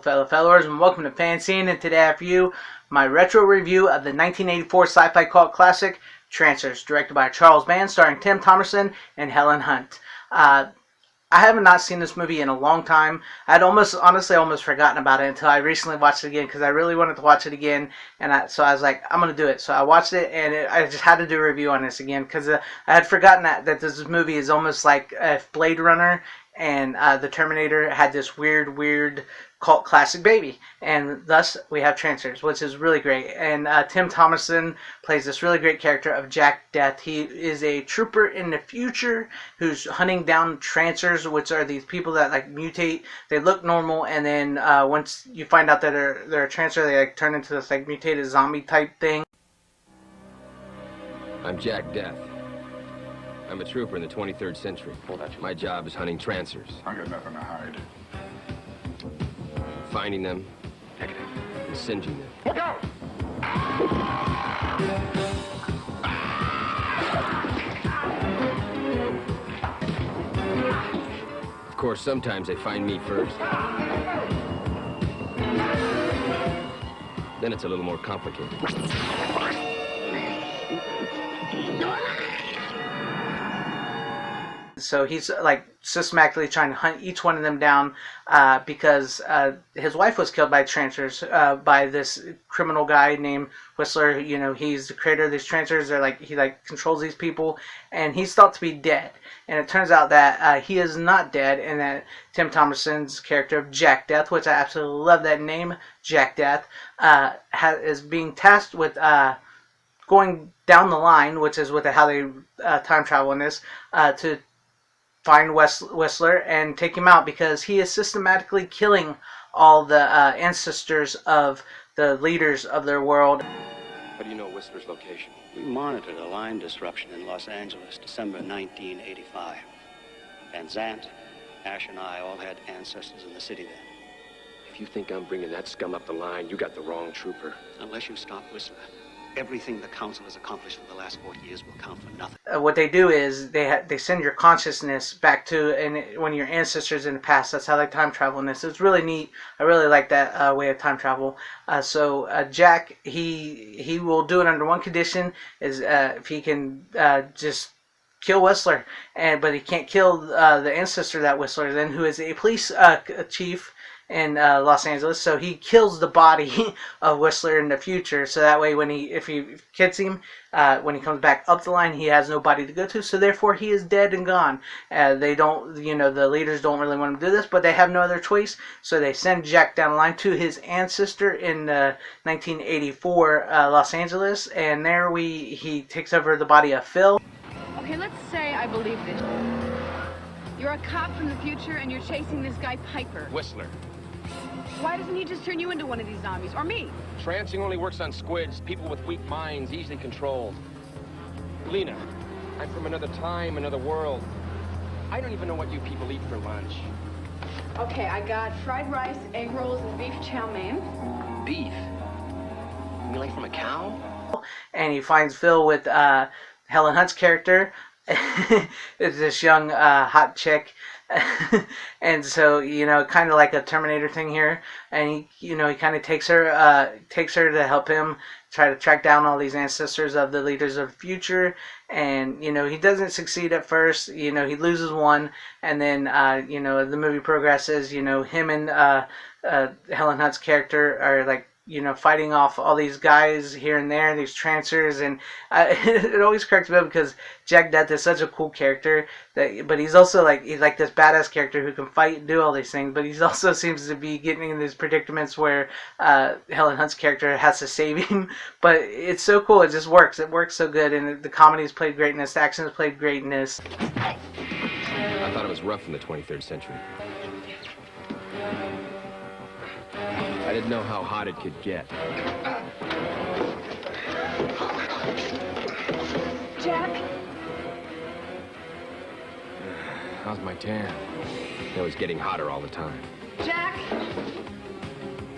fellow fellers, and welcome to FanZcene. And today I have for you my retro review of the 1984 sci-fi cult classic Trancers, directed by Charles Band, starring Tim Thomerson and Helen Hunt. I have not seen this movie in a long time. I'd honestly almost forgotten about it until I recently watched it again because I really wanted to watch it again, and so I was like, I'm going to do it. So I watched it, and I just had to do a review on this again because I had forgotten that this movie is almost like if Blade Runner and the Terminator had this weird cult classic baby, and thus we have Trancers, which is really great. And Tim Thomerson plays this really great character of Jack Deth. He is a trooper in the future who's hunting down Trancers, which are these people that like mutate. They look normal, and then once you find out that they're a Trancer, they like turn into this like mutated zombie type thing. I'm Jack Deth. I'm a trooper in the 23rd century. My job is hunting Trancers. I got nothing to hide. Finding them, and singeing them. Look out! Of course, sometimes they find me first. Then it's a little more complicated. So he's like systematically trying to hunt each one of them down because his wife was killed by Trancers by this criminal guy named Whistler. You know, he's the creator of these Trancers. He controls these people, and he's thought to be dead. And it turns out that he is not dead, and that Tim Thomerson's character of Jack Deth, which I absolutely love that name, Jack Deth, is being tasked with going down the line, which is with how they time travel in this, to find Whistler and take him out because he is systematically killing all the ancestors of the leaders of their world. How do you know Whistler's location? We monitored a line disruption in Los Angeles, December 1985. FanZcene, Ash, and I all had ancestors in the city then. If you think I'm bringing that scum up the line, you got the wrong trooper. Unless you stop Whistler, everything the Council has accomplished for the last 40 years will count for nothing. What they do is they send your consciousness back to one of your ancestors in the past. That's how they time travel in this. It's really neat. I really like that way of time travel. So Jack, he will do it under one condition, is if he can just kill Whistler, but he can't kill the ancestor that Whistler is in, who is a police chief in Los Angeles. So he kills the body of Whistler in the future, so that way if he kills him, when he comes back up the line, he has no body to go to, so therefore he is dead and gone. They don't, the leaders don't really want him to do this, but they have no other choice, so they send Jack down the line to his ancestor in 1984 Los Angeles, and there he takes over the body of Phil. Okay, let's say I believe this. You're a cop from the future and you're chasing this guy Piper. Whistler. Why doesn't he just turn you into one of these zombies? Or me? Trancing only works on squids, people with weak minds, easily controlled. Lena, I'm from another time, another world. I don't even know what you people eat for lunch. Okay, I got fried rice, egg rolls, and beef chow mein. Beef? You mean like from a cow? And he finds Phil with Helen Hunt's character. It's this young hot chick. And so, kind of like a Terminator thing here, and he kind of takes her to help him try to track down all these ancestors of the leaders of the future. And he doesn't succeed at first. He loses one, and then the movie progresses. Him and Helen Hunt's character are like fighting off all these guys here and there, these Trancers, and it always cracks me up because Jack Deth is such a cool character, but he's also he's like this badass character who can fight and do all these things, but he also seems to be getting in these predicaments where Helen Hunt's character has to save him, but it's so cool, it just works, it works so good, and the comedy's played great in this, the action's played great in this. I thought it was rough in the 23rd century. I didn't know how hot it could get. Jack? How's my tan? It was getting hotter all the time. Jack?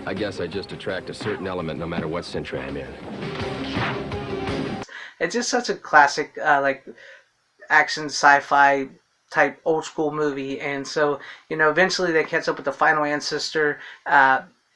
I guess I just attract a certain element no matter what century I'm in. It's just such a classic, action sci-fi type old school movie, and so eventually they catch up with the final ancestor,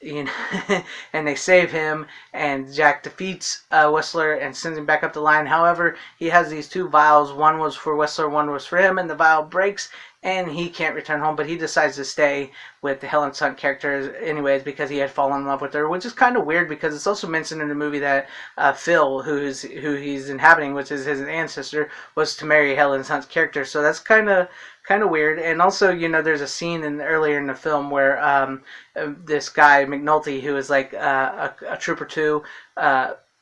you know, and they save him, and Jack defeats Whistler and sends him back up the line. However, he has these two vials. One was for Whistler, one was for him, and the vial breaks, and he can't return home, but he decides to stay with the Helen Hunt character anyways because he had fallen in love with her, which is kind of weird because it's also mentioned in the movie that Phil, who he's inhabiting, which is his ancestor, was to marry Helen Hunt's character. So that's kind of weird. And also, you know, there's a scene earlier in the film where this guy McNulty, who is like a trooper too,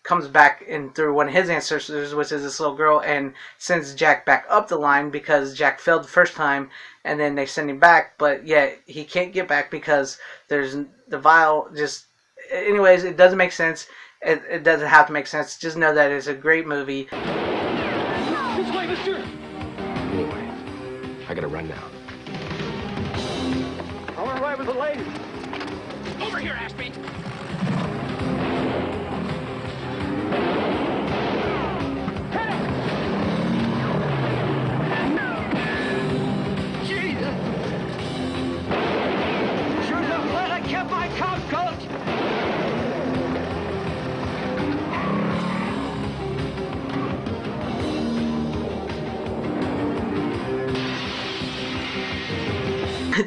comes back in through one of his ancestors, which is this little girl, and sends Jack back up the line because Jack failed the first time, and then they send him back, but yet he can't get back because there's the vial. Just anyways, it doesn't make sense. It doesn't have to make sense. Just know that it's a great movie. This way, mister! Anyway, I gotta run now. I wanna ride with the lady. Over here, Ashby!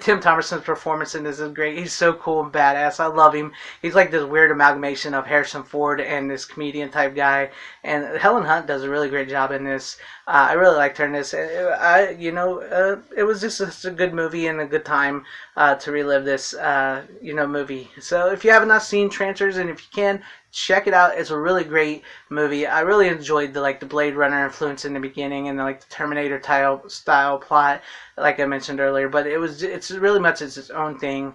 Tim Thomerson's performance in this is great. He's so cool and badass. I love him. He's like this weird amalgamation of Harrison Ford and this comedian type guy. And Helen Hunt does a really great job in this. I really liked her in this. It was just a good movie and a good time to relive this, movie. So if you have not seen Trancers, and if you can, check it out. It's a really great movie. I really enjoyed the Blade Runner influence in the beginning and the Terminator style plot, like I mentioned earlier. But it's really much its own thing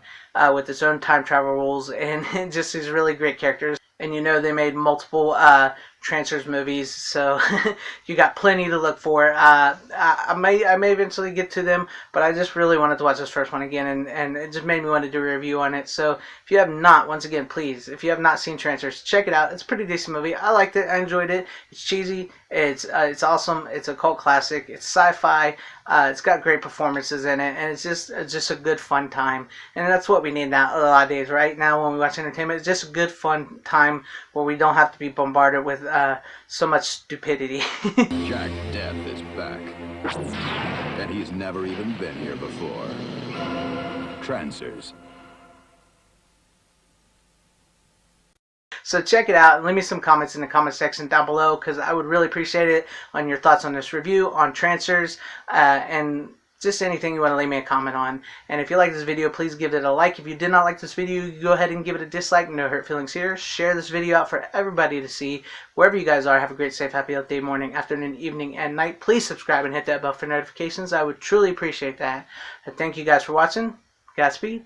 with its own time travel rules and just these really great characters. And you know they made multiple Trancers movies, so you got plenty to look for. I may eventually get to them, but I just really wanted to watch this first one again, and it just made me want to do a review on it. So if you have not, once again, please, if you have not seen Trancers, check it out. It's a pretty decent movie. I liked it. I enjoyed it. It's cheesy. It's awesome. It's a cult classic. It's sci-fi. It's got great performances in it, and it's just a good fun time. And that's what we need now a lot of days. Right now, when we watch entertainment, it's just a good fun time where we don't have to be bombarded with so much stupidity. Jack Deth is back, and he's never even been here before. Trancers. So check it out and leave me some comments in the comment section down below because I would really appreciate it on your thoughts on this review, on Trancers, and just anything you want to leave me a comment on. And if you like this video, please give it a like. If you did not like this video, you go ahead and give it a dislike. No hurt feelings here. Share this video out for everybody to see. Wherever you guys are, have a great, safe, happy, healthy day, morning, afternoon, evening, and night. Please subscribe and hit that bell for notifications. I would truly appreciate that. And thank you guys for watching. Godspeed.